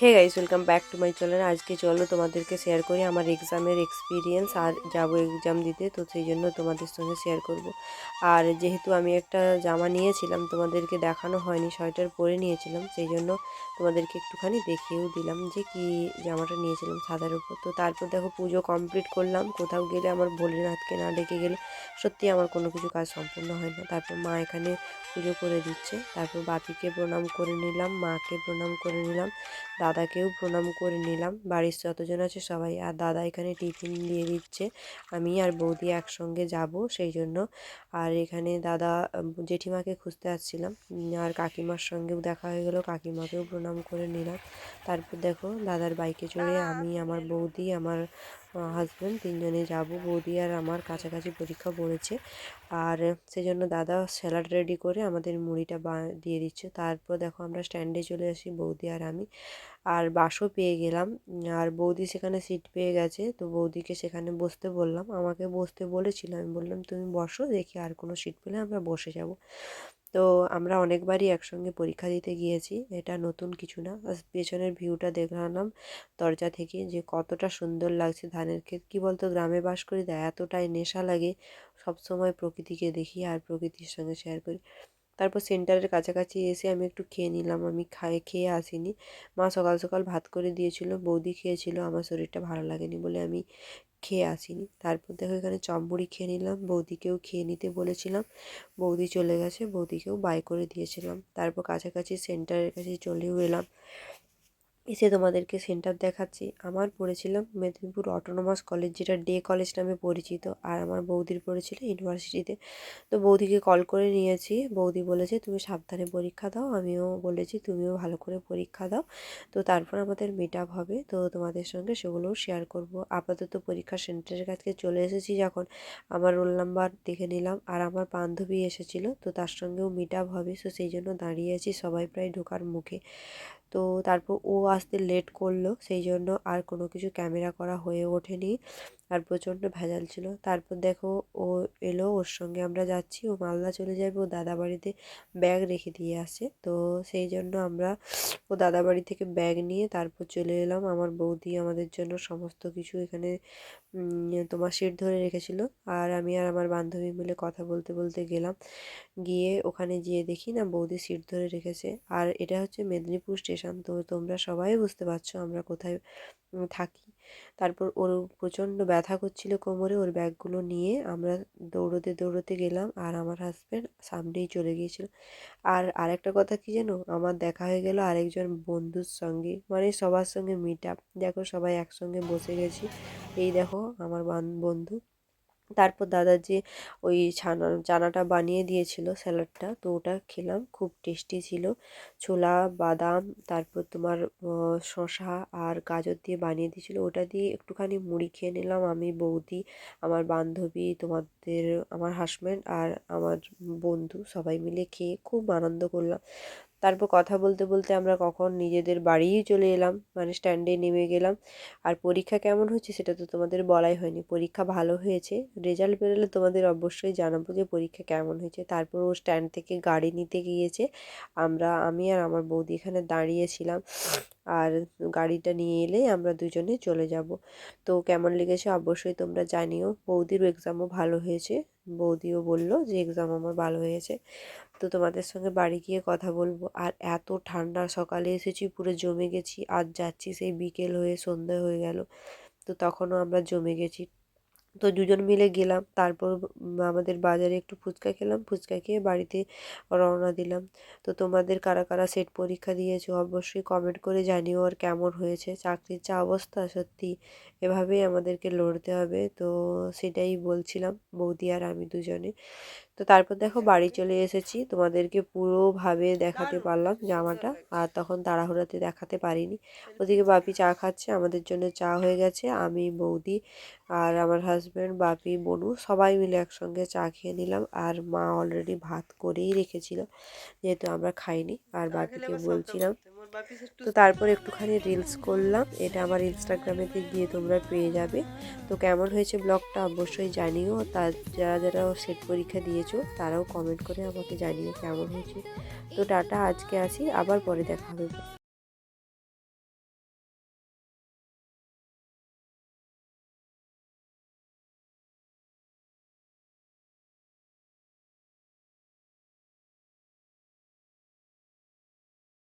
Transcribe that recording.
Hey guys, welcome back to my channel. আজকে চলো তোমাদেরকে শেয়ার করি আমার এক্সামের এক্সপিরিয়েন্স। আর যাবো এক্সাম দিতে, তো সেই জন্য তোমাদের সঙ্গে শেয়ার করব। আর যেহেতু আমি একটা জামা নিয়েছিলাম, তোমাদেরকে দেখানো হয়নি, সোয়েটার পরে নিয়েছিলাম, সেই জন্য তোমাদেরকে একটুখানি দেখিয়েও দিলাম যে কি জামাটা নিয়েছিলাম সাদার উপর। তো তারপর দেখো পুজো কমপ্লিট করলাম। কোথাও গেলে আমার ভোলেনাথকে না ডেকে গেলে সত্যি আমার কোনো কিছু কাজ সম্পূর্ণ হয় না। তারপর মা এখানে পুজো করে দিচ্ছে, তারপর বাপিকে প্রণাম করে নিলাম, মাকে প্রণাম করে নিলাম, দাদাকেও প্রণাম করে নিলাম, বাড়ির যতজন আছে সবাই। আর দাদা এখানে টিফিন দিয়ে দিচ্ছে, আমি আর বৌদি একসঙ্গে যাব সেই জন্য। আর এখানে দাদা জেঠিমাকে খুঁজতে আসছিলাম, আর কাকিমার সঙ্গেও দেখা হয়ে গেল, কাকিমাকেও প্রণাম করে নিলাম। তারপর দেখো দাদার বাইকে চড়ে আমি, আমার বৌদি, আমার হাজব্যান্ড তিনজনে যাব। বৌদি আর আমার কাছাকাছি পরীক্ষা পড়েছে, আর সেজন্য দাদা স্যালাড রেডি করে আমাদের মুড়িটা দিয়ে দিচ্ছে। তারপর দেখো আমরা স্ট্যান্ডে চলে আসি, বৌদি আর আমি। আর বাসও পেয়ে গেলাম, আর বৌদি সেখানে সিট পেয়ে গেছে, তো বৌদিকে সেখানে বসতে বললাম। আমাকে বসতে বলেছিল, আমি বললাম তুমি বসো, দেখি আর কোনো সিট পেলে আমরা বসে যাব। তো আমরা অনেকবারই একসঙ্গে পরীক্ষা দিতে গিয়েছি, এটা নতুন কিছু না। পেছনের ভিউটা দেখলাম দরজা থেকে, যে কতটা সুন্দর লাগছে ধানের ক্ষেত। কী বলতো, গ্রামে বাস করি তাই এতটাই নেশা লাগে, সব সময় প্রকৃতিকে দেখি আর প্রকৃতির সঙ্গে শেয়ার করি। তারপর সেন্টারের কাছাকাছি এসে আমি একটু খেয়ে নিলাম, আমি খেয়ে আসিনি। মা সকাল সকাল ভাত করে দিয়েছিল, বৌদি খেয়েছিল, আমার শরীরটা ভালো লাগেনি বলে আমি খেয়ে আসিনি। তারপর দেখো এখানে চপ মুড়ি খেয়ে নিলাম, বৌদিকেও খেয়ে নিতে বলেছিলাম, বৌদি চলে গেছে, বৌদিকেও বাই করে দিয়েছিলাম। তারপর কাছাকাছি সেন্টারের কাছে চলেও এলাম, এসে তোমাদেরকে সেন্টার দেখাচ্ছি। আমার পড়েছিলাম মেদিনীপুর অটোনোমাস কলেজ, যেটা ডে কলেজ নামে পরিচিত, আর আমার বৌদির পড়েছিল ইউনিভার্সিটিতে। তো বৌদিকে কল করে নিয়েছি, বৌদি বলেছে তুমি সাবধানে পরীক্ষা দাও, আমিও বলেছি তুমিও ভালো করে পরীক্ষা দাও। তো তারপর আমাদের মিট আপ হবে, তো তোমাদের সঙ্গে সেগুলোও শেয়ার করব। আপাতত পরীক্ষা সেন্টারের কাছে চলে এসেছি, যখন আমার রোল নাম্বার দেখে নিলাম। আর আমার বান্ধবী এসেছিলো, তো তার সঙ্গেও মিট আপ হবে, তো সেই জন্য দাঁড়িয়ে আছি, সবাই প্রায় ঢোকার মুখে। তো তারপর ও আসতে লেট করলো, সেই জন্য আর কোনো কিছু ক্যামেরা করা হয়ে ওঠেনি, আর প্রচণ্ড ভেজাল ছিল। তারপর দেখো ও এলো, ওর সঙ্গে আমরা যাচ্ছি, ও মালদা চলে যাবে, ও দাদা বাড়িতে ব্যাগ রেখে দিয়ে আসে। তো সেই জন্য আমরা ও দাদা বাড়ি থেকে ব্যাগ নিয়ে তারপর চলে এলাম। আমার বৌদি আমাদের জন্য সমস্ত কিছু এখানে তোমার সিট ধরে রেখেছিল, আর আমি আর আমার বান্ধবী মিলে কথা বলতে বলতে গেলাম, গিয়ে ওখানে যেয়ে দেখি না বৌদি সিট ধরে রেখেছে। আর এটা হচ্ছে মেদিনীপুর স্টেশন, তো তোমরা সবাই বুঝতে পারছো আমরা কোথায় থাকি। তারপর ওর প্রচণ্ড ব্যথা করছিল কোমরে, ওর ব্যাগগুলো নিয়ে আমরা দৌড়োতে দৌড়োতে গেলাম, আর আমার হাজব্যান্ড সামনেই চলে গিয়েছিল। আর আরেকটা কথা কি জানো, আমার দেখা হয়ে গেল আরেকজন বন্ধুর সঙ্গে, মানে সবার সঙ্গে মিট আপ। দেখো সবাই একসঙ্গে বসে গেছি, এই দেখো আমার বন্ধু। তারপর দাদা যে ওই চানাটা বানিয়ে দিয়েছিল স্যালাডটা, তো ওটা খেলাম, খুব টেস্টি ছিল। ছোলা, বাদাম, তারপর তোমার শসা আর গাজর দিয়ে বানিয়ে দিয়েছিল, ওটা দিয়ে একটুখানি মুড়ি খেয়ে নিলাম আমি, বৌদি, আমার বান্ধবী, তোমাদের আমার হাজব্যান্ড আর আমার বন্ধু, সবাই মিলে খেয়ে খুব আনন্দ করলাম। তারপর কথা বলতে বলতে আমরা কখন নিজেদের বাড়িই চলে এলাম, মানে স্ট্যান্ডে নেমে গেলাম। আর পরীক্ষা কেমন হয়েছে সেটা তো তোমাদের বলাই হয়নি, পরীক্ষা ভালো হয়েছে, রেজাল্ট বেরোলে তোমাদের অবশ্যই জানাবো যে পরীক্ষা কেমন হয়েছে। তারপর ও স্ট্যান্ড থেকে গাড়ি নিতে গিয়েছে, আমি আর আমার বৌদি এখানে দাঁড়িয়েছিলাম, আর গাড়িটা নিয়ে এলে আমরা দুজনে চলে যাব। তো কেমন লেগেছে অবশ্যই তোমরা জানিও। বৌদিরও এক্সামও ভালো হয়েছে, বৌদিও বললো যে এক্সাম আমার ভালো হয়েছে। তো তোমাদের সঙ্গে বাড়ি গিয়ে কথা বলবো। আর এত ঠান্ডা, সকালে এসেছি পুরো জমে গেছি, আজ যাচ্ছি সেই বিকেল হয়ে সন্ধ্যা হয়ে গেল, তো তখনও আমরা জমে গেছি। তো দুজন মিলে গেলাম, তারপর আমাদের বাজারে একটু ফুচকা খেলাম, ফুচকা খেয়ে বাড়িতে রওনা দিলাম। তো তোমাদের কারা কারা সেট পরীক্ষা দিয়েছো অবশ্যই কমেন্ট করে জানিও, আর কেমন হয়েছে। চাকরির যা অবস্থা সত্যি, এভাবেই আমাদেরকে লড়তে হবে, তো সেটাই বলছিলাম বৌদি আর আমি দুজনে। তো তারপর দেখো বাড়ি চলে এসেছি, তোমাদেরকে পুরোভাবে দেখাতে পারলাম জামাটা, আর তখন তাড়াহুড়োতে দেখাতে পারিনি। ওদিকে বাপি চা খাচ্ছে, আমাদের জন্য চা হয়ে গেছে, আমি, বৌদি আর আমার হাজব্যান্ড, বাপি, বনু সবাই মিলে একসঙ্গে চা খেয়ে নিলাম। আর মা অলরেডি ভাত করেই রেখেছিল, যেহেতু আমরা খাইনি। আর বাপিকে বলছিলাম, তো তারপর একটুখানি রিলস করলাম, এটা আমার ইনস্টাগ্রামেতে গিয়ে তোমরা পেয়ে যাবে। তো কেমন হয়েছে ব্লগটা অবশ্যই জানিও, তার যারা যারা সেট পরীক্ষা দিয়েছো তারাও কমেন্ট করে আমাকে জানিও কেমন হয়েছে। তো টাটা, আজকে আসি, আবার পরে দেখা হবে।